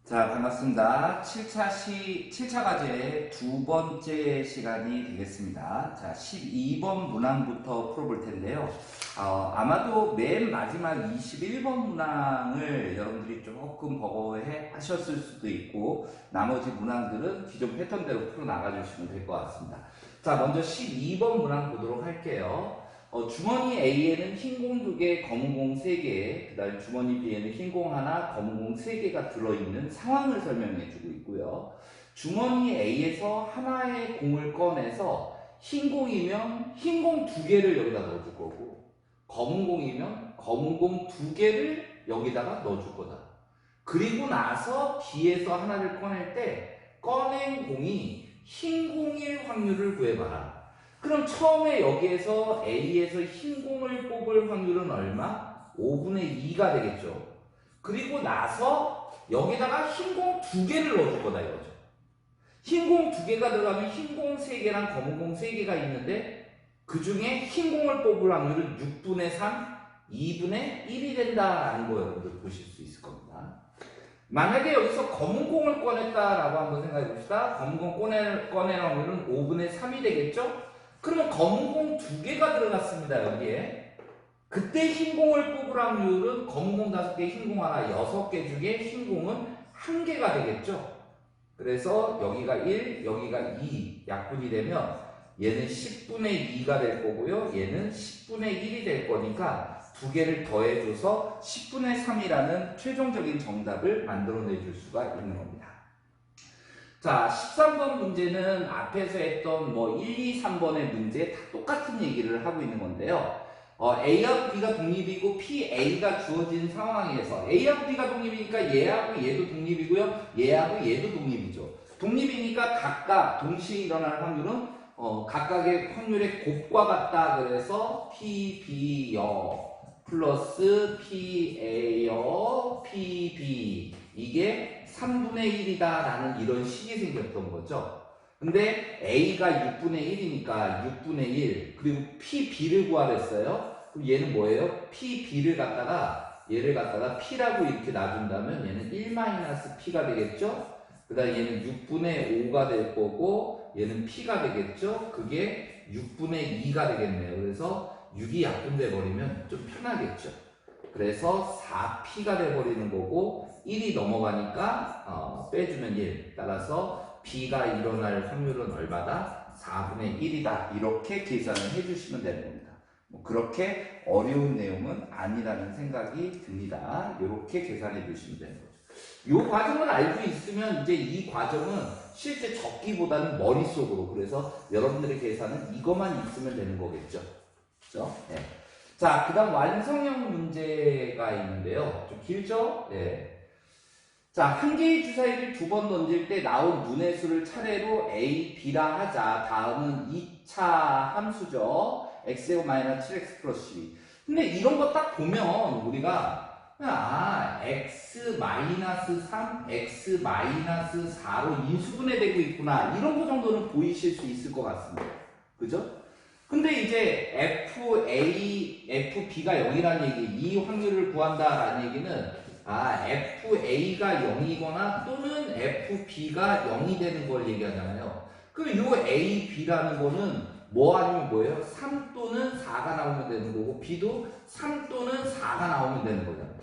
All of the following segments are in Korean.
자, 반갑습니다. 7차 과제 두 번째 시간이 되겠습니다. 자, 12번 문항부터 풀어볼 텐데요. 아마도 맨 마지막 21번 문항을 여러분들이 조금 버거워해 하셨을 수도 있고, 나머지 문항들은 기존 패턴대로 풀어나가 주시면 될 것 같습니다. 자, 먼저 12번 문항 보도록 할게요. 주머니 A에는 흰 공 2개, 검은 공 3개, 그 다음에 주머니 B에는 흰 공 하나, 검은 공 3개가 들어있는 상황을 설명해 주고 있고요. 주머니 A에서 하나의 공을 꺼내서 흰 공이면 흰 공 2개를 여기다 넣어줄 거고, 검은 공이면 검은 공 2개를 여기다가 넣어줄 거다. 그리고 나서 B에서 하나를 꺼낼 때 꺼낸 공이 흰 공일 확률을 구해봐라. 그럼 처음에 여기에서 A에서 흰 공을 뽑을 확률은 얼마? 5분의 2가 되겠죠. 그리고 나서 여기다가 흰 공 2개를 넣어줄 거다 이거죠. 흰 공 2개가 들어가면 흰 공 3개랑 검은 공 3개가 있는데 그 중에 흰 공을 뽑을 확률은 6분의 3, 2분의 1이 된다라는 거 여러분들 보실 수 있을 겁니다. 만약에 여기서 검은 공을 꺼냈다라고 한번 생각해 봅시다. 검은 공 꺼낼 확률은 5분의 3이 되겠죠? 그러면 검은 공 2개가 들어갔습니다. 여기에. 그때 흰 공을 뽑을 확률은 검은 공 5개, 흰 공 하나 6개 중에 흰 공은 1개가 되겠죠. 그래서 여기가 1, 여기가 2 약분이 되면 얘는 10분의 2가 될 거고요. 얘는 10분의 1이 될 거니까 2개를 더해줘서 10분의 3이라는 최종적인 정답을 만들어내 줄 수가 있는 겁니다. 자, 13번 문제는 앞에서 했던 1, 2, 3번의 문제 다 똑같은 얘기를 하고 있는 건데요. A하고 B가 독립이고 PA가 주어진 상황에서 A하고 B가 독립이니까 얘하고 얘도 독립이고요. 얘하고 얘도 독립이죠. 독립이니까 각각 동시에 일어날 확률은 각각의 확률의 곱과 같다. 그래서 PB여 플러스 PA여 PB 이게 3분의 1이다 라는 이런 식이 생겼던 거죠. 근데 A가 6분의 1이니까 6분의 1 그리고 PB를 구하랬어요. 그럼 얘는 뭐예요? PB를 갖다가 얘를 갖다가 P라고 이렇게 놔준다면 얘는 1-P가 되겠죠. 그 다음 얘는 6분의 5가 될 거고 얘는 P가 되겠죠. 그게 6분의 2가 되겠네요. 그래서 6이 약분돼 버리면 좀 편하겠죠. 그래서 4P가 돼버리는 거고 1이 넘어가니까 빼주면 1. 따라서 B가 일어날 확률은 얼마다? 4분의 1이다. 이렇게 계산을 해주시면 되는 겁니다. 그렇게 어려운 내용은 아니라는 생각이 듭니다. 이렇게 계산해 주시면 되는 거죠. 이 과정을 알고 있으면 이제 이 과정은 실제 적기보다는 머릿속으로, 그래서 여러분들의 계산은 이것만 있으면 되는 거겠죠. 그렇죠? 네. 자, 그 다음 완성형 문제가 있는데요. 좀 길죠? 네. 자, 한 개의 주사위를 2번 던질 때 나온 눈의 수를 차례로 A, B라 하자. 다음은 2차 함수죠. X제곱 마이너스 7X 플러스 12. 근데 이런 거 딱 보면 우리가 X 마이너스 3, X 마이너스 4로 인수분해되고 있구나. 이런 거 정도는 보이실 수 있을 것 같습니다. 그죠? 근데 이제 FA가 0이라는 얘기, 이 확률을 구한다라는 얘기는 FA가 0이거나 또는 FB가 0이 되는 걸 얘기하잖아요. 그럼 요 A, B라는 거는 뭐 아니면 뭐예요? 3 또는 4가 나오면 되는 거고 B도 3 또는 4가 나오면 되는 거잖아요.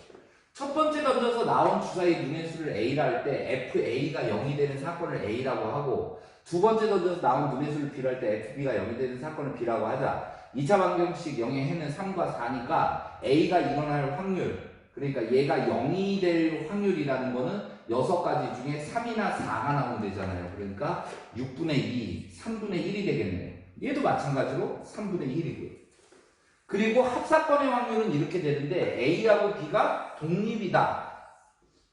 첫 번째 던져서 나온 주사위 눈의 수를 A라 할 때 FA가 0이 되는 사건을 A라고 하고, 두 번째 던져서 나온 눈의 수를 B라 할 때 FB가 0이 되는 사건을 B라고 하자. 2차 방정식 0의 해는 3과 4니까 A가 일어날 확률, 그러니까 얘가 0이 될 확률이라는 거는 6가지 중에 3이나 4가 나오면 되잖아요. 그러니까 6분의 2, 3분의 1이 되겠네요. 얘도 마찬가지로 3분의 1이고요. 그리고 합사건의 확률은 이렇게 되는데 A하고 B가 독립이다.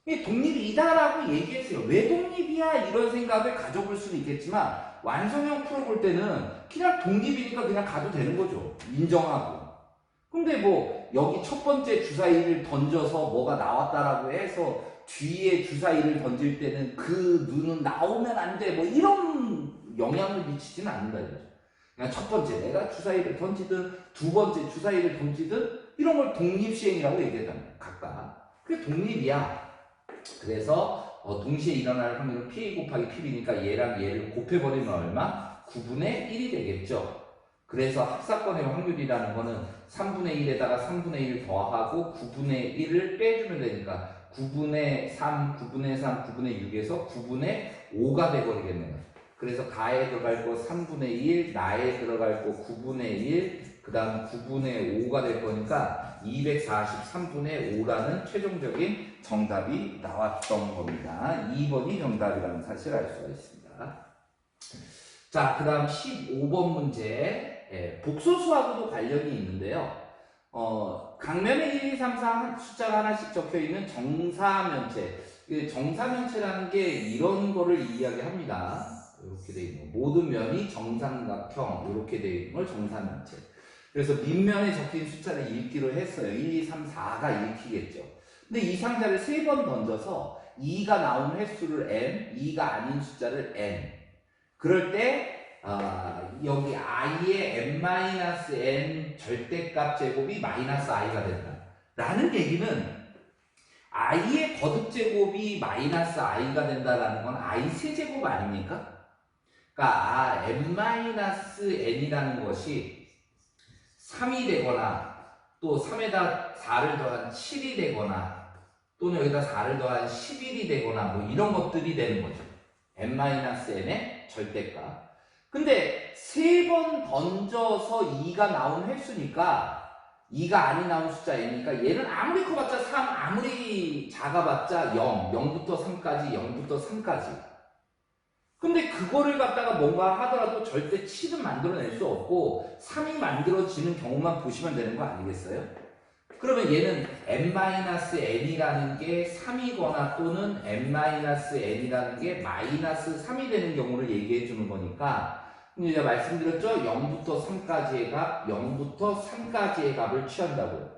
독립이다라고 얘기했어요. 왜 독립이야? 이런 생각을 가져볼 수는 있겠지만 완성형 풀어볼 때는 그냥 독립이니까 그냥 가도 되는 거죠. 인정하고. 근데 여기 첫 번째 주사위를 던져서 뭐가 나왔다라고 해서 뒤에 주사위를 던질 때는 그 눈은 나오면 안 돼. 이런 영향을 미치지는 않는다 이거죠. 그냥 첫 번째 내가 주사위를 던지든 두 번째 주사위를 던지든 이런 걸 독립시행이라고 얘기하잖아요. 각각. 그게 독립이야. 그래서 동시에 일어날 확률은 PA 곱하기 PB니까 얘랑 얘를 곱해버리면 얼마? 9분의 1이 되겠죠. 그래서 합사건의 확률이라는 거는 3분의 1에다가 3분의 1 더하고 9분의 1을 빼주면 되니까 9분의 3, 9분의 3, 9분의 6에서 9분의 5가 돼버리겠네요. 그래서 가에 들어갈 거 3분의 1, 나에 들어갈 거 9분의 1, 그 다음 9분의 5가 될 거니까 243분의 5라는 최종적인 정답이 나왔던 겁니다. 2번이 정답이라는 사실을 알 수가 있습니다. 자, 그 다음 15번 문제. 복소수하고도 관련이 있는데요. 강면에 1, 2, 3, 4 숫자가 하나씩 적혀 있는 정사면체. 정사면체라는 게 이런 거를 이야기합니다. 이렇게 되어 있는 거. 모든 면이 정삼각형 이렇게 되어 있는 걸 정사면체. 그래서 밑면에 적힌 숫자를 읽기로 했어요. 1, 2, 3, 4가 읽히겠죠. 근데 이 상자를 3번 던져서 2가 나온 횟수를 m, 2가 아닌 숫자를 n. 그럴 때 여기 i의 n-n 절대값 제곱이 마이너스 i가 된다. 라는 얘기는 i의 거듭 제곱이 마이너스 i가 된다라는 건 i 세제곱 아닙니까? 그러니까 n-n이라는 것이 3이 되거나 또 3에다 4를 더한 7이 되거나 또는 여기다 4를 더한 11이 되거나 뭐 이런 것들이 되는 거죠. n-n의 절대값. 근데 3번 던져서 2가 나온 횟수니까 2가 아닌 나온 숫자이니까 얘는 아무리 커봤자 3, 아무리 작아봤자 0, 0부터 3까지, 0부터 3까지. 근데 그거를 갖다가 뭔가 하더라도 절대 7은 만들어낼 수 없고 3이 만들어지는 경우만 보시면 되는 거 아니겠어요? 그러면 얘는 n-n이라는 게 3이거나 또는 n-n이라는 게 마이너스 3이 되는 경우를 얘기해 주는 거니까 제가 말씀드렸죠? 0부터 3까지의 값, 0부터 3까지의 값을 취한다고요.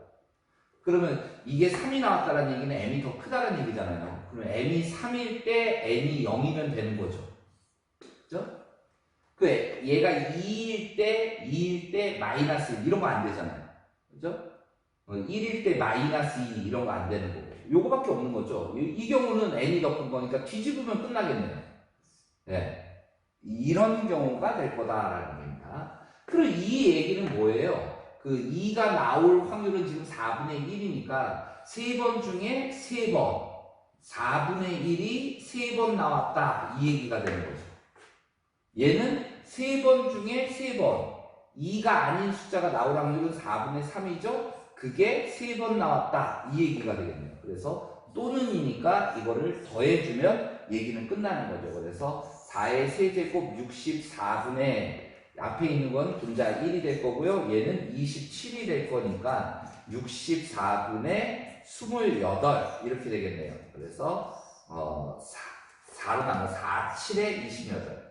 그러면 이게 3이 나왔다는 얘기는 m이 더 크다는 얘기잖아요. 그러면 m이 3일 때 n이 0이면 되는 거죠. 그죠? 얘가 2일 때 마이너스 1 이런 거 안 되잖아요. 그죠? 1일 때 마이너스 2 이런 거 안 되는 거고. 요거밖에 없는 거죠. 이 경우는 n이 더 큰 거니까 뒤집으면 끝나겠네요. 네. 이런 경우가 될 거다라는 겁니다. 그럼 이 얘기는 뭐예요? 그 2가 나올 확률은 지금 4분의 1이니까 3번 중에 3번 4분의 1이 3번 나왔다 이 얘기가 되는 거죠. 얘는 3번 중에 3번 2가 아닌 숫자가 나올 확률은 4분의 3이죠. 그게 3번 나왔다 이 얘기가 되겠네요. 그래서 또는이니까 이거를 더해주면 얘기는 끝나는 거죠. 그래서 4의 세제곱 64분의 앞에 있는 건 분자 1이 될 거고요. 얘는 27이 될 거니까 64분의 28 이렇게 되겠네요. 그래서 4로 나눠 4, 7에 28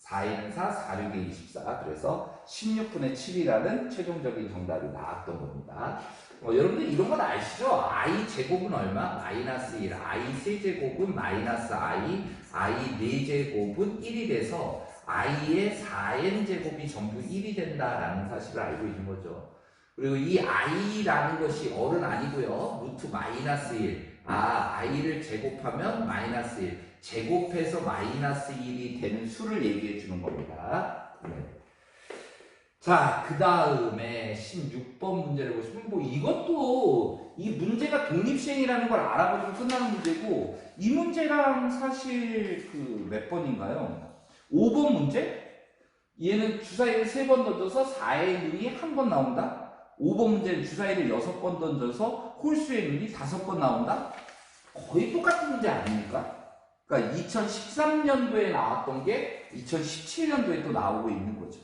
4인 4, 4, 6에 24 그래서 16분의 7이라는 최종적인 정답이 나왔던 겁니다. 여러분들 이런 건 아시죠? i 제곱은 얼마? 마이너스 1 i 세제곱은 마이너스 i 네제곱은 1이 돼서 i의 4n 제곱이 전부 1이 된다라는 사실을 알고 있는 거죠. 그리고 이 i라는 것이 어른 아니고요. 루트 마이너스 1 i를 제곱하면 마이너스 1 제곱해서 마이너스 1이 되는 수를 얘기해 주는 겁니다. 네. 자, 그 다음에 16번 문제를 보시면 뭐 이것도 이 문제가 독립시행이라는 걸 알아보면 끝나는 문제고 이 문제랑 사실 그 몇 번인가요? 5번 문제? 얘는 주사위를 3번 던져서 4의 눈이 한 번 나온다? 5번 문제는 주사위를 6번 던져서 홀수의 눈이 5번 나온다? 거의 똑같은 문제 아닙니까? 그러니까 2013년도에 나왔던 게 2017년도에 또 나오고 있는 거죠.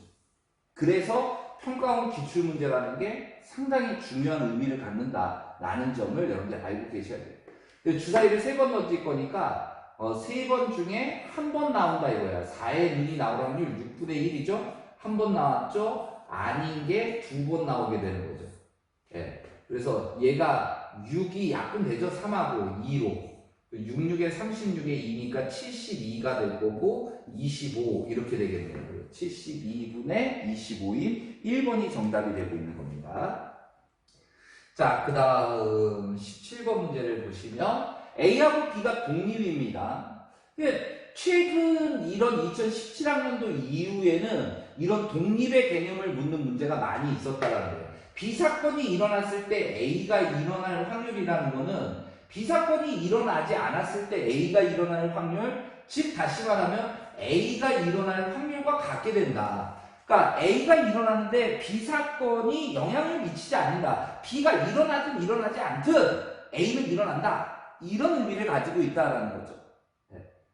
그래서 평가원 기출문제라는 게 상당히 중요한 의미를 갖는다라는 점을 여러분들 알고 계셔야 돼요. 주사위를 3번 던질 거니까 3번 중에 한 번 나온다 이거야. 4의 눈이 나올 확률 6분의 1이죠? 한 번 나왔죠? 아닌 게 2번 나오게 되는 거죠. 예. 그래서 얘가 6이 약분되죠? 3하고 2로. 66에 36에 2니까 72가 될 거고 25 이렇게 되겠네요. 72분의 25인 1번이 정답이 되고 있는 겁니다. 자, 그 다음 17번 문제를 보시면 A하고 B가 독립입니다. 최근 이런 2017학년도 이후에는 이런 독립의 개념을 묻는 문제가 많이 있었다는 거예요. B사건이 일어났을 때 A가 일어날 확률이라는 거는 B사건이 일어나지 않았을 때 A가 일어날 확률, 즉 다시 말하면 A가 일어날 확률과 같게 된다. 그러니까 A가 일어나는데 B사건이 영향을 미치지 않는다. B가 일어나든 일어나지 않든 A는 일어난다. 이런 의미를 가지고 있다는 거죠.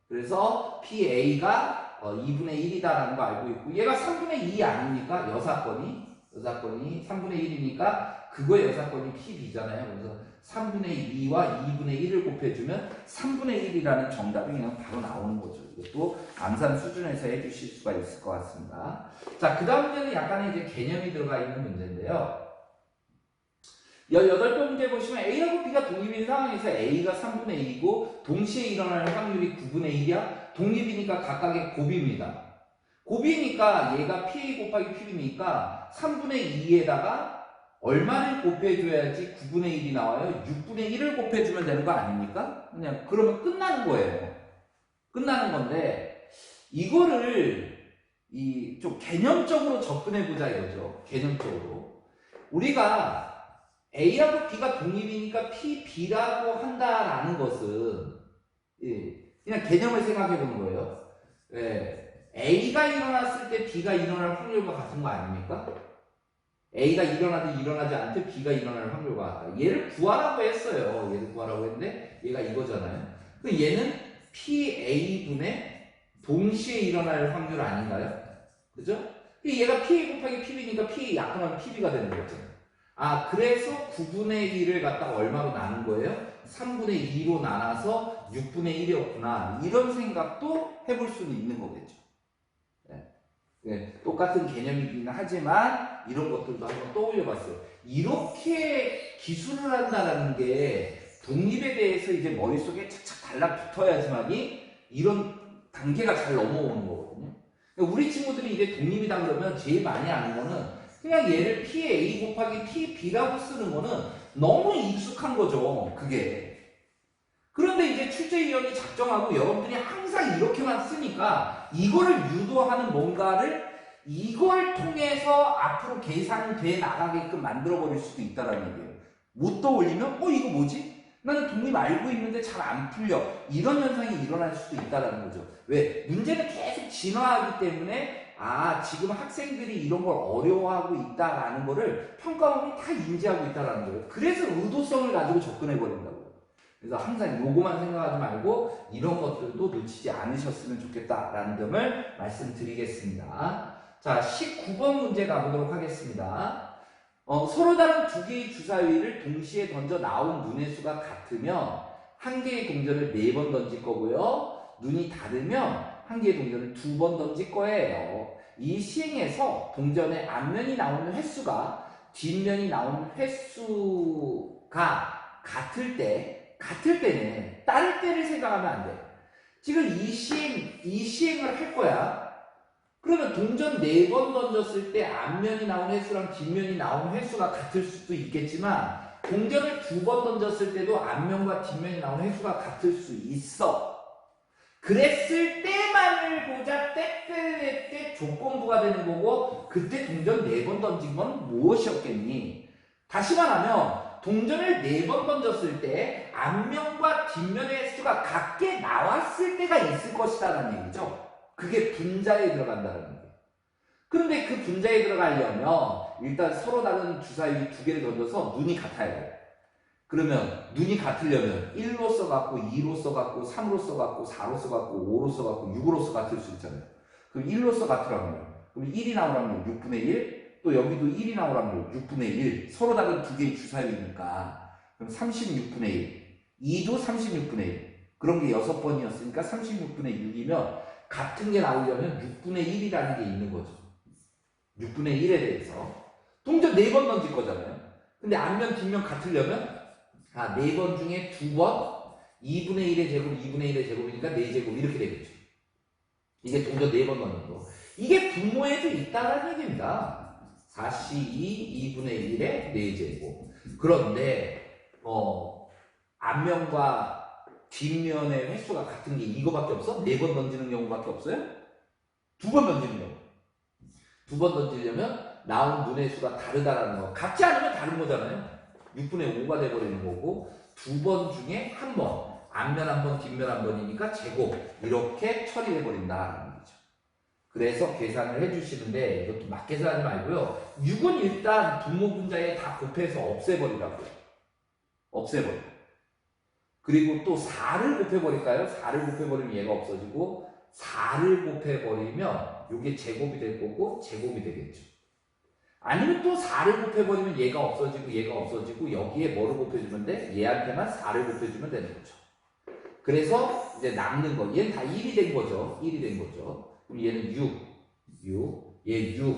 그래서 PA가 2분의 1이다라는 거 알고 있고, 얘가 3분의 2 아닙니까? 여사건이 3분의 1이니까 그거의 여사건이 PB잖아요. 그래서 3분의 2와 2분의 1을 곱해주면 3분의 1이라는 정답이 그냥 바로 나오는 거죠. 이것도 암산 수준에서 해주실 수가 있을 것 같습니다. 자, 그 다음 문제는 약간의 이제 개념이 들어가 있는 문제인데요. 18번 문제 보시면 A하고 B가 독립인 상황에서 A가 3분의 2이고 동시에 일어날 확률이 9분의 1이야. 독립이니까 각각의 곱입니다. 곱이니까 얘가 PA 곱하기 PB니까 3분의 2에다가 얼마를 곱해줘야지 9분의 1이 나와요? 6분의 1을 곱해주면 되는 거 아닙니까? 그냥 그러면 끝나는 거예요. 끝나는 건데 이거를 좀 개념적으로 접근해보자 이거죠. 개념적으로. 우리가 A하고 B가 독립이니까 PB라고 한다라는 것은 그냥 개념을 생각해 보는 거예요. A가 일어났을 때 B가 일어날 확률과 같은 거 아닙니까? A가 일어나든 일어나지 않든 B가 일어날 확률과 같다. 얘를 구하라고 했어요. 얘를 구하라고 했는데 얘가 이거잖아요. 그럼 얘는 PA분의 동시에 일어날 확률 아닌가요? 그죠? 얘가 PA 곱하기 PB니까 PA 약분하면 PB가 되는 거죠. 아, 그래서 9분의 1을 갖다가 얼마로 나눈 거예요? 3분의 2로 나눠서 6분의 1이었구나. 이런 생각도 해볼 수는 있는 거겠죠. 똑같은 개념이긴 하지만 이런 것들도 한번 떠올려 봤어요. 이렇게 기술을 한다는 게 독립에 대해서 이제 머릿속에 착착 달라붙어야지만이 이런 단계가 잘 넘어오는 거거든요. 우리 친구들이 이제 독립이다 그러면 제일 많이 아는 거는 그냥 얘를 PA 곱하기 PB라고 쓰는 거는 너무 익숙한 거죠. 그게. 그런데 이제 출제위원이 작정하고 여러분들이 항상 이렇게만 쓰니까 이거를 유도하는 뭔가를 이걸 통해서 앞으로 계산돼 나가게끔 만들어버릴 수도 있다는 얘기예요. 못 떠올리면 이거 뭐지? 나는 독립 알고 있는데 잘 안 풀려. 이런 현상이 일어날 수도 있다는 거죠. 왜? 문제는 계속 진화하기 때문에 지금 학생들이 이런 걸 어려워하고 있다라는 거를 평가원이 다 인지하고 있다는 거예요. 그래서 의도성을 가지고 접근해버린다고요. 그래서 항상 요거만 생각하지 말고 이런 것들도 놓치지 않으셨으면 좋겠다라는 점을 말씀드리겠습니다. 자, 19번 문제 가보도록 하겠습니다. 서로 다른 두 개의 주사위를 동시에 던져 나온 눈의 수가 같으면 한 개의 동전을 4번 던질 거고요. 눈이 다르면 한 개의 동전을 2번 던질 거예요. 이 시행에서 동전의 앞면이 나오는 횟수가 뒷면이 나오는 횟수가 같을 때는 다를 때를 생각하면 안 돼. 지금 이 시행을 할 거야. 그러면 동전 4번 던졌을 때 앞면이 나온 횟수랑 뒷면이 나온 횟수가 같을 수도 있겠지만 동전을 2번 던졌을 때도 앞면과 뒷면이 나온 횟수가 같을 수 있어. 그랬을 때만을 보자 때 조건부가 되는 거고 그때 동전 4번 던진 건 무엇이었겠니? 다시 말하면 동전을 4번 던졌을 때 앞면과 뒷면의 횟수가 같게 나왔을 때가 있을 것이다라는 얘기죠. 그게 분자에 들어간다는 거예요. 그런데 그 분자에 들어가려면 일단 서로 다른 주사위 2개를 던져서 눈이 같아야 돼요. 그러면 눈이 같으려면 1로 써갖고 2로 써갖고 3로 써갖고 4로 써갖고 5로 써갖고 6으로 써 같을 수 있잖아요. 그럼 1로 써 같으라면 그럼 1이 나오라면 6분의 1, 또 여기도 1이 나오라면 6분의 1, 서로 다른 2개의 주사위니까 그럼 36분의 1, 2도 36분의 1, 그런 게 6번이었으니까 36분의 6이면 같은 게 나오려면 6분의 1이라는 게 있는 거죠. 6분의 1에 대해서 동전 4번 던질 거잖아요. 근데 앞면 뒷면 같으려면 4번 중에 2번 2분의 1의 제곱 2분의 1의 제곱이니까 4제곱 이렇게 되겠죠. 이게 동전 4번 넣는 거. 이게 분모에도 있다는 얘기입니다. 4C2 2분의 1의 4제곱. 그런데 앞면과 뒷면의 횟수가 같은 게 이거밖에 없어? 4번 던지는 경우밖에 없어요? 2번 던지는 경우. 2번 던지려면 나온 눈의 수가 다르다라는 거. 같지 않으면 다른 거잖아요. 6분의 5가 돼버리는 거고 2번 중에 한 번, 앞면 한 번, 뒷면 한 번이니까 제곱 이렇게 처리해버린다라는 거죠. 그래서 계산을 해주시는데 이것도 막 계산하지 말고요. 6은 일단 분모 분자에 다 곱해서 없애버리라고요. 없애버려. 그리고 또 4를 곱해버릴까요? 4를 곱해버리면 얘가 없어지고 4를 곱해버리면 이게 제곱이 될 거고 제곱이 되겠죠. 아니면 또 4를 곱해버리면 얘가 없어지고 얘가 없어지고 여기에 뭐를 곱해주면 돼? 얘한테만 4를 곱해주면 되는 거죠. 그래서 이제 남는 거 얘는 다 1이 된 거죠. 1이 된 거죠. 그럼 얘는 얘 6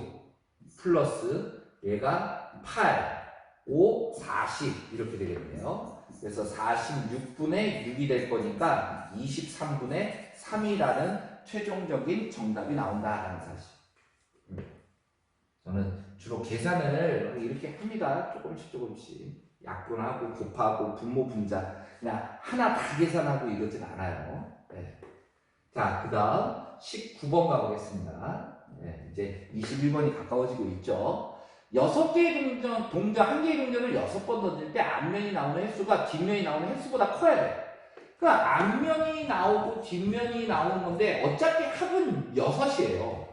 플러스 얘가 8 5 40 이렇게 되겠네요. 그래서 46분의 6이 될 거니까 23분의 3이라는 최종적인 정답이 나온다라는 사실. 저는 주로 계산을 이렇게 합니다. 조금씩 약분하고 곱하고 분모 분자 그냥 하나 다 계산하고 이러진 않아요. 네. 자, 그 다음 19번 가보겠습니다. 네, 이제 21번이 가까워지고 있죠. 6개의 동전 1개의 동전을 6번 던질 때 앞면이 나오는 횟수가 뒷면이 나오는 횟수보다 커야 돼. 그러니까 앞면이 나오고 뒷면이 나오는 건데 어차피 합은 6이에요.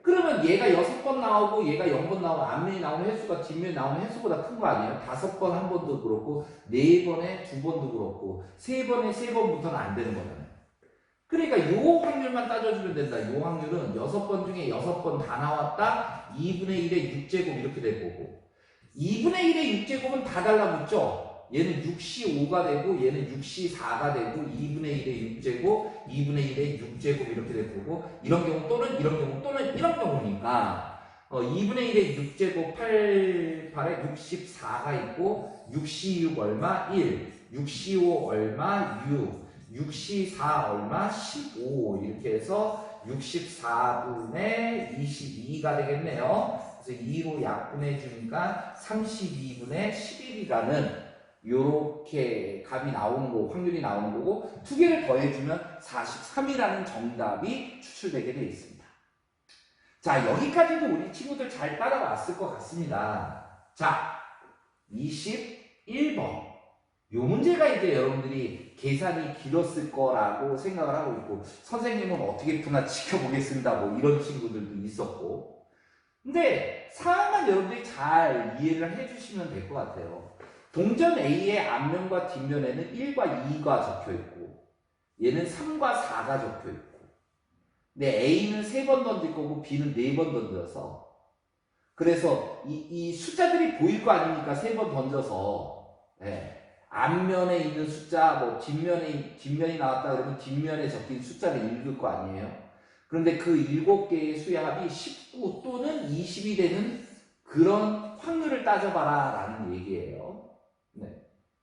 그러면 얘가 6번 나오고 얘가 0번 나오고 앞면이 나오는 횟수가 뒷면이 나오는 횟수보다 큰 거 아니에요? 5번 한 번도 그렇고 4번에 2번도 그렇고 3번에 3번부터는 안 되는 거잖아요. 그러니까 요 확률만 따져주면 된다. 요 확률은 6번 중에 6번 다 나왔다. 2분의 1의 6제곱 이렇게 될 거고 2분의 1의 6제곱은 다 달라붙죠? 얘는 6C5가 되고 얘는 6C4가 되고 2분의 1의 6제곱 2분의 1의 6제곱 이렇게 될 거고 이런 경우 또는 이런 경우 또는 이런 경우니까 2분의 1의 6제곱 8에 64가 있고 6C6 얼마? 1 6C5 얼마? 6 6C4 얼마? 15 이렇게 해서 64분의 22가 되겠네요. 그래서 2로 약분해 주니까 32분의 11이라는 요렇게 값이 나오는 거고 확률이 나오는 거고 두 개를 더해주면 43이라는 정답이 추출되게 되어 있습니다. 자, 여기까지도 우리 친구들 잘 따라왔을 것 같습니다. 자, 21번 요 문제가 이제 여러분들이 계산이 길었을 거라고 생각을 하고 있고 선생님은 어떻게 푸나 지켜보겠습니다 뭐 이런 친구들도 있었고 근데 상황만 여러분들이 잘 이해를 해주시면 될 것 같아요. 동전 A의 앞면과 뒷면에는 1과 2가 적혀있고 얘는 3과 4가 적혀있고 근데 A는 3번 던질 거고 B는 4번 던져서 그래서 이 숫자들이 보일 거 아닙니까? 3번 던져서 네. 앞면에 있는 숫자 뭐 뒷면이 나왔다 그러면 뒷면에 적힌 숫자를 읽을 거 아니에요? 그런데 그 7개의 수의 합이 19 또는 20이 되는 그런 확률을 따져봐라 라는 얘기예요. 네.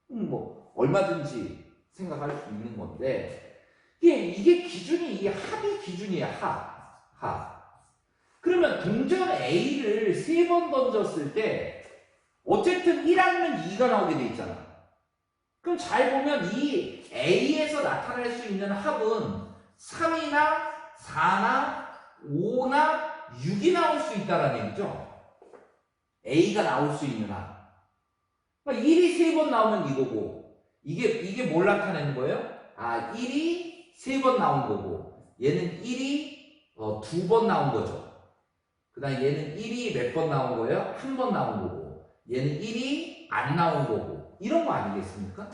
뭐 얼마든지 생각할 수 있는 건데 이게 기준이 이게 합이 기준이야. 합. 그러면 동전 A를 3번 던졌을 때 어쨌든 1 아니면 2가 나오게 돼 있잖아. 그럼 잘 보면 이 A에서 나타날 수 있는 합은 3이나 4나 5나 6이 나올 수 있다는 얘기죠. A가 나올 수 있는 합. 그러니까 1이 3번 나오면 이거고 이게 뭘 나타내는 거예요? 1이 3번 나온 거고 얘는 1이 2번 나온 거죠. 그 다음에 얘는 1이 몇 번 나온 거예요? 한 번 나온 거고 얘는 1이 안 나온 거고 이런 거 아니겠습니까?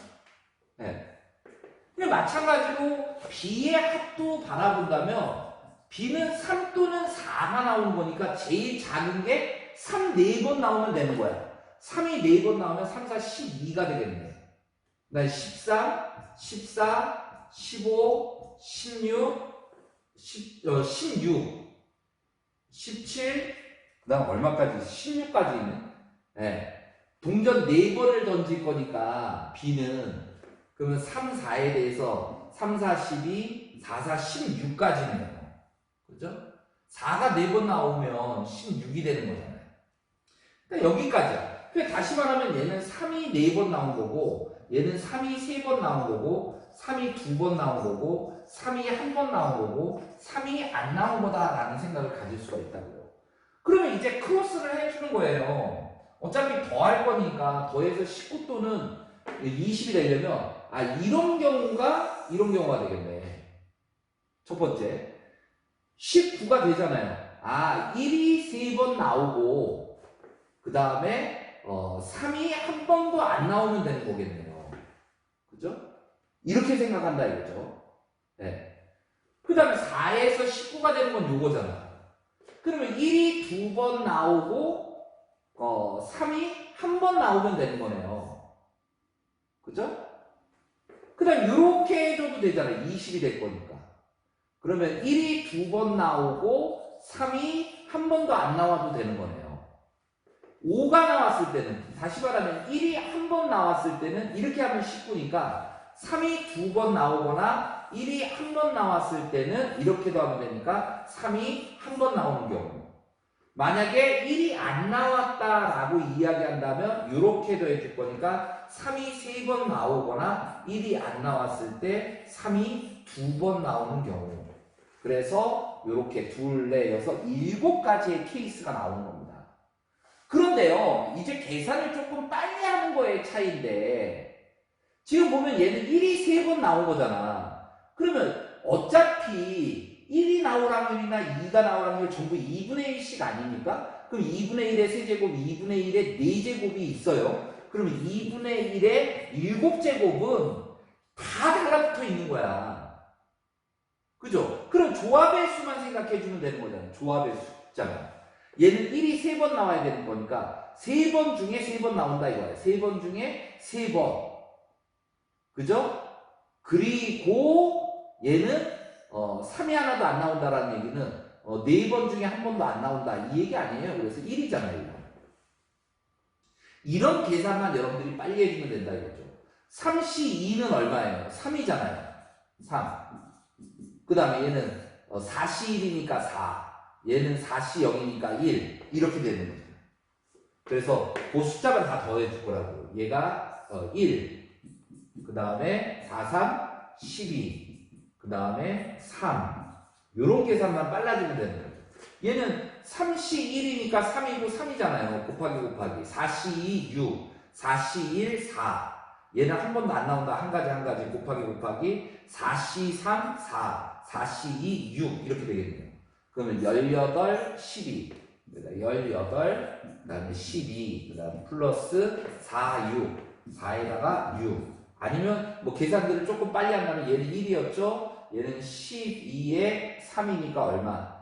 네. 근데 마찬가지로 B의 합도 바라본다면 B는 3 또는 4가 나오는 거니까 제일 작은 게 3, 4번 나오면 되는 거야. 3이 4번 나오면 3, 4, 12가 되겠네. 그 다음에 13, 14, 15, 16, 16, 17, 그 다음 얼마까지? 16까지 있는. 네. 동전 4번을 던질 거니까 B는 그러면 3, 4에 대해서 3, 4, 12, 4, 4, 16까지네요. 그죠? 4가 4번 나오면 16이 되는 거잖아요. 그러니까 여기까지야. 그러니까 다시 말하면 얘는 3이 4번 나온 거고 얘는 3이 3번 나온 거고 3이 2번 나온 거고 3이 1번 나온 거고 3이 안 나온 거다라는 생각을 가질 수가 있다고요. 그러면 이제 크로스를 해주는 거예요. 어차피 더할 거니까 더해서 19 또는 20이 되려면 이런 경우가 되겠네. 첫 번째 19가 되잖아요. 1이 3번 나오고 그 다음에 3이 한 번도 안 나오면 되는 거겠네요. 그죠? 이렇게 생각한다 이거죠. 네. 그 다음에 4에서 19가 되는 건 요거잖아. 그러면 1이 2번 나오고 3이 한 번 나오면 되는 거네요. 그죠? 그 다음 이렇게 해줘도 되잖아요. 20이 될 거니까. 그러면 1이 2번 나오고 3이 한 번도 안 나와도 되는 거네요. 5가 나왔을 때는 다시 말하면 1이 한 번 나왔을 때는 이렇게 하면 19니까 3이 2번 나오거나 1이 한 번 나왔을 때는 이렇게도 하면 되니까 3이 한 번 나오는 경우. 만약에 1이 안 나왔다라고 이야기한다면 이렇게도 해줄 거니까 3이 3번 나오거나 1이 안 나왔을 때 3이 2번 나오는 경우. 그래서 이렇게 둘, 넷, 여섯, 7가지의 케이스가 나오는 겁니다. 그런데요, 이제 계산을 조금 빨리 하는 거의 차이인데 지금 보면 얘는 1이 3번 나온 거잖아. 그러면 어차피 1이 나올 확률이나 2가 나올 확률 전부 2분의 1씩 아닙니까? 그럼 2분의 1의 세제곱, 2분의 1의 4제곱이 있어요. 그러면 2분의 1의 7제곱은 다 달라붙어 있는 거야. 그죠? 그럼 조합의 수만 생각해주면 되는 거잖아. 조합의 숫자가. 얘는 1이 3번 나와야 되는 거니까 3번 중에 3번 나온다 이거야. 3번 중에 3번. 그죠? 그리고 얘는 3이 하나도 안 나온다라는 얘기는 4번 중에 한 번도 안 나온다 이 얘기 아니에요. 그래서 1이잖아요. 이런 계산만 여러분들이 빨리 해주면 된다 이거죠. 3C2는 얼마예요? 3이잖아요. 3. 그 다음에 얘는 4C1이니까 4. 얘는 4C0이니까 1. 이렇게 되는 거죠. 그래서 그 숫자만 다 더해줄 거라고. 얘가 1. 그 다음에 4, 3, 12. 그 다음에 3. 요런 계산만 빨라지면 되는 거죠. 얘는 3C1이니까 3이고 3이잖아요. 곱하기. 4C2, 6. 4C1, 4. 얘는 한 번도 안 나온다. 한 가지. 곱하기. 4C3, 4. 4C2, 6. 이렇게 되겠네요. 그러면 18, 12. 18, 그 다음에 12. 그 다음에 플러스 4, 6. 4에다가 6. 아니면 뭐 계산들을 조금 빨리 한다면 얘는 1이었죠? 얘는 12에 3이니까 얼마?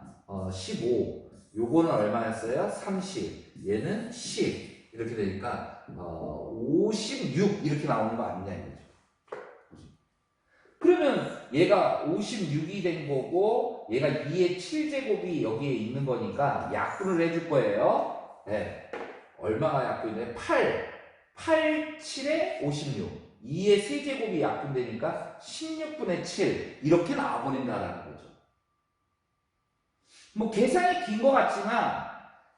15. 요거는 얼마였어요? 30. 얘는 10. 이렇게 되니까 56 이렇게 나오는 거 아니냐 이거죠. 그러면 얘가 56이 된 거고 얘가 2의 7제곱이 여기에 있는 거니까 약분을 해줄 거예요. 네. 얼마가 약분이 8. 8, 7에 56. 2의 세제곱이 약분되니까 16분의 7 이렇게 나와버린다는 거죠. 뭐 계산이 긴 것 같지만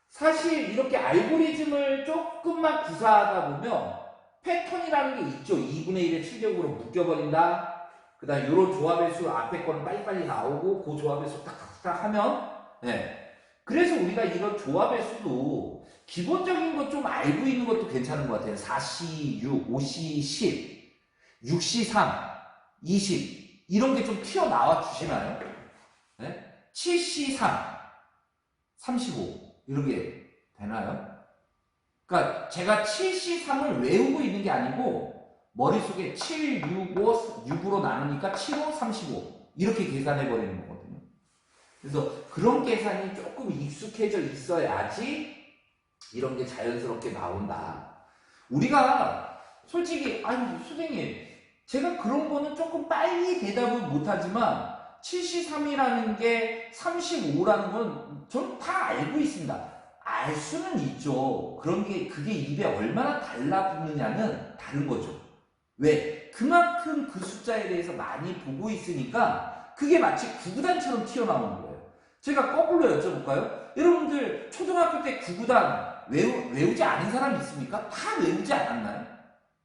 사실 이렇게 알고리즘을 조금만 구사하다 보면 패턴이라는 게 있죠. 2분의 1의 7제곱으로 묶여버린다. 그 다음 이런 조합의 수 앞에 거는 빨리빨리 나오고 그 조합의 수 탁탁탁 하면 네. 그래서 우리가 이런 조합의 수도 기본적인 것 좀 알고 있는 것도 괜찮은 것 같아요. 4C6, 5C10, 6C3, 20 이런 게 좀 튀어나와 주시나요? 네? 7C3, 35 이런 게 되나요? 그러니까 제가 7C3을 외우고 있는 게 아니고 머릿속에 7, 6, 5, 6으로 나누니까 7, 5, 35 이렇게 계산해버리는 거거든요. 그래서 그런 계산이 조금 익숙해져 있어야지 이런 게 자연스럽게 나온다. 우리가 솔직히 아니 선생님 제가 그런 거는 조금 빨리 대답을 못하지만 73이라는 게 35라는 건 저는 다 알고 있습니다. 알 수는 있죠. 그런 게 그게 입에 얼마나 달라붙느냐는 다른 거죠. 왜? 그만큼 그 숫자에 대해서 많이 보고 있으니까 그게 마치 구구단처럼 튀어나오는 거예요. 제가 거꾸로 여쭤볼까요? 여러분들 초등학교 때 구구단 외우지 않은 사람 있습니까? 다 외우지 않았나요?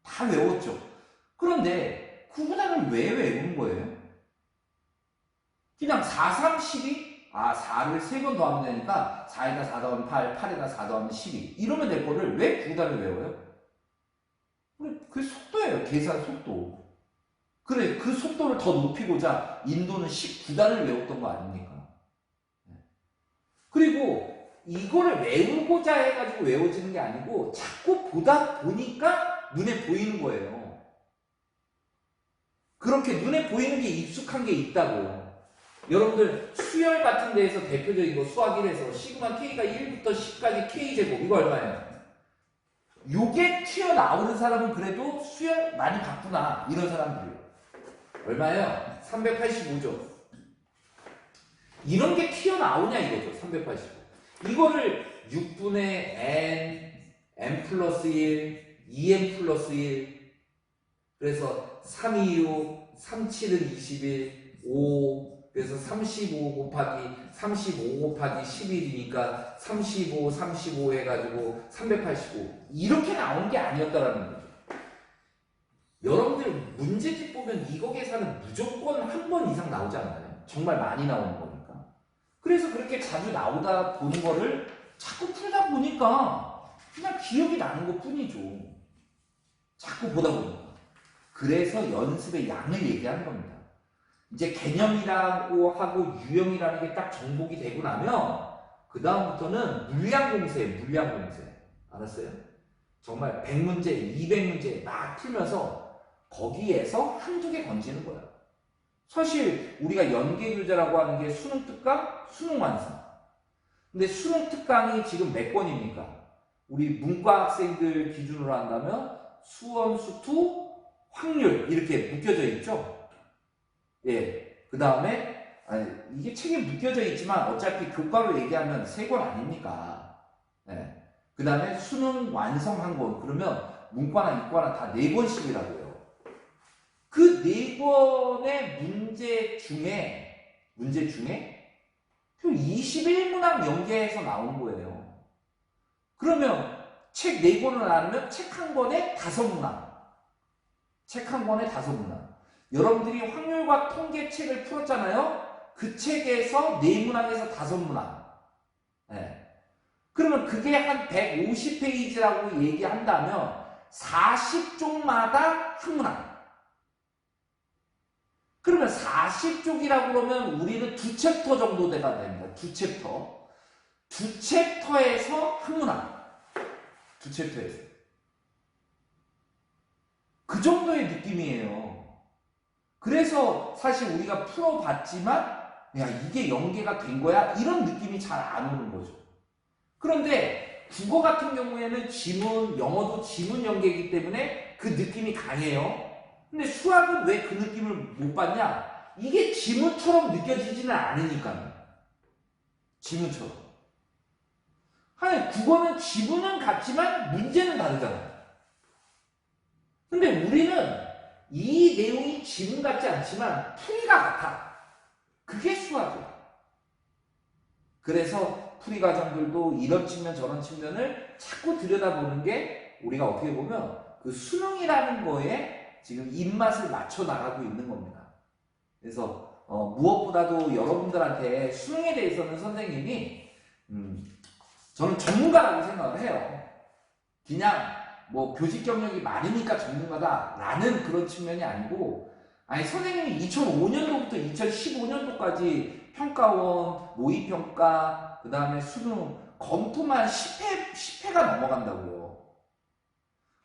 다 외웠죠. 그런데 9구단을 왜 외우는 거예요? 그냥 4, 3, 12? 4를 3번 더하면 되니까 4에다 4 더하면 8, 8에다 4 더하면 12 이러면 될 거를 왜 9구단을 외워요? 그게 속도예요. 계산 속도. 그래, 그 속도를 더 높이고자 인도는 19단을 외웠던 거 아닙니까? 그리고 이거를 외우고자 해가지고 외워지는 게 아니고 자꾸 보다 보니까 눈에 보이는 거예요. 그렇게 눈에 보이는 게 익숙한 게 있다고. 여러분들 수열 같은 데에서 대표적인 거 수학 1에서 시그마 K가 1부터 10까지 K제곱 이거 얼마예요? 요게 튀어나오는 사람은 그래도 수열 많이 봤구나 이런 사람들이에요. 얼마예요? 385죠. 이런 게 튀어나오냐 이거죠. 385. 이거를 6분의 n 플러스 1, 2n 플러스 1 그래서 326, 37은 21, 5 그래서 35 곱하기 11이니까 35 해가지고 385 이렇게 나온 게 아니었다라는 거죠. 여러분들 문제집 보면 이거 계산은 무조건 한 번 이상 나오지 않나요? 정말 많이 나오는 거니까. 그래서 그렇게 자주 나오다 보는 거를 자꾸 풀다 보니까 그냥 기억이 나는 것 뿐이죠. 자꾸 보다 보니까. 그래서 연습의 양을 얘기하는 겁니다. 이제 개념이라고 하고 유형이라는 게 딱 정복이 되고 나면 그 다음부터는 물량공세. 알았어요? 정말 100문제, 200문제 막 풀면서 거기에서 한두 개 건지는 거야. 사실 우리가 연계교재라고 하는 게 수능 특강, 수능 완성. 근데 수능 특강이 지금 몇 권입니까? 우리 문과 학생들 기준으로 한다면 수원, 수투, 확률 이렇게 묶여져 있죠? 예, 그 다음에 이게 책에 묶여져 있지만 어차피 교과로 얘기하면 3권 아닙니까? 예, 그 다음에 수능 완성 1권 그러면 문과나 이과나 다 4권씩이라고요. 그 4권의 문제 중에 21문항 연계해서 나온 거예요. 그러면 책 4권을 나누면 책 1권에 5문항. 책 1권에 5문항. 여러분들이 확률과 통계 책을 풀었잖아요. 그 책에서 4문항에서 5문항. 네. 그러면 그게 한 150페이지라고 얘기한다면 40쪽마다 한 문항. 그러면 40쪽이라고 그러면 우리는 2챕터 정도 돼가 됩니다. 2챕터. 2챕터에서 한 문항. 2챕터에서. 그 정도의 느낌이에요. 그래서 사실 우리가 풀어봤지만 야 이게 연계가 된 거야? 이런 느낌이 잘 안 오는 거죠. 그런데 국어 같은 경우에는 지문, 영어도 지문 연계이기 때문에 그 느낌이 강해요. 근데 수학은 왜 그 느낌을 못 받냐? 이게 지문처럼 느껴지지는 않으니까요. 지문처럼. 아니 국어는 지문은 같지만 문제는 다르잖아요. 근데 우리는 이 내용이 지문 같지 않지만 풀이가 같아. 그게 수학이야. 그래서 풀이 과정들도 이런 측면 저런 측면을 자꾸 들여다보는 게 우리가 어떻게 보면 그 수능이라는 거에 지금 입맛을 맞춰 나가고 있는 겁니다. 그래서 무엇보다도 여러분들한테 수능에 대해서는 선생님이 저는 전문가라고 생각을 해요. 그냥 뭐 교직 경력이 많으니까 전문가다라는 그런 측면이 아니고 아니 선생님이 2005년도부터 2015년도까지 평가원, 모의평가, 그 다음에 수능 검토만 10회가 넘어간다고요.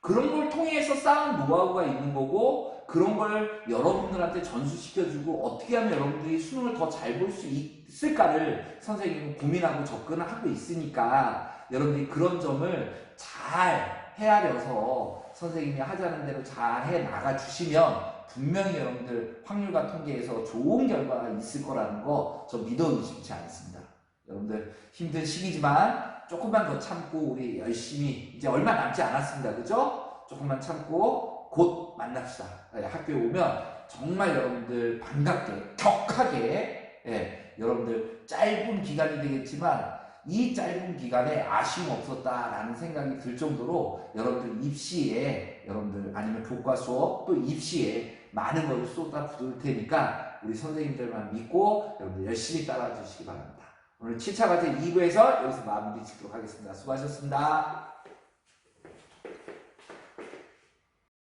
그런 걸 통해서 쌓은 노하우가 있는 거고 그런 걸 여러분들한테 전수시켜주고 어떻게 하면 여러분들이 수능을 더 잘 볼 수 있을까를 선생님은 고민하고 접근하고 있으니까 여러분들이 그런 점을 잘 헤아려서 선생님이 하자는 대로 잘 해 나가 주시면 분명히 여러분들 확률과 통계에서 좋은 결과가 있을 거라는 거 저 믿어 의심치 않습니다. 여러분들 힘든 시기지만 조금만 더 참고 우리 열심히 이제 얼마 남지 않았습니다. 그죠? 조금만 참고 곧 만납시다. 학교에 오면 정말 여러분들 반갑게 격하게 여러분들 짧은 기간이 되겠지만 이 짧은 기간에 아쉬움 없었다라는 생각이 들 정도로 여러분들 입시에 여러분들 아니면 교과 수업 또 입시에 많은 걸 쏟아부을 테니까 우리 선생님들만 믿고 여러분들 열심히 따라와 주시기 바랍니다. 오늘 7차 과제 2부에서 여기서 마무리 짓도록 하겠습니다. 수고하셨습니다.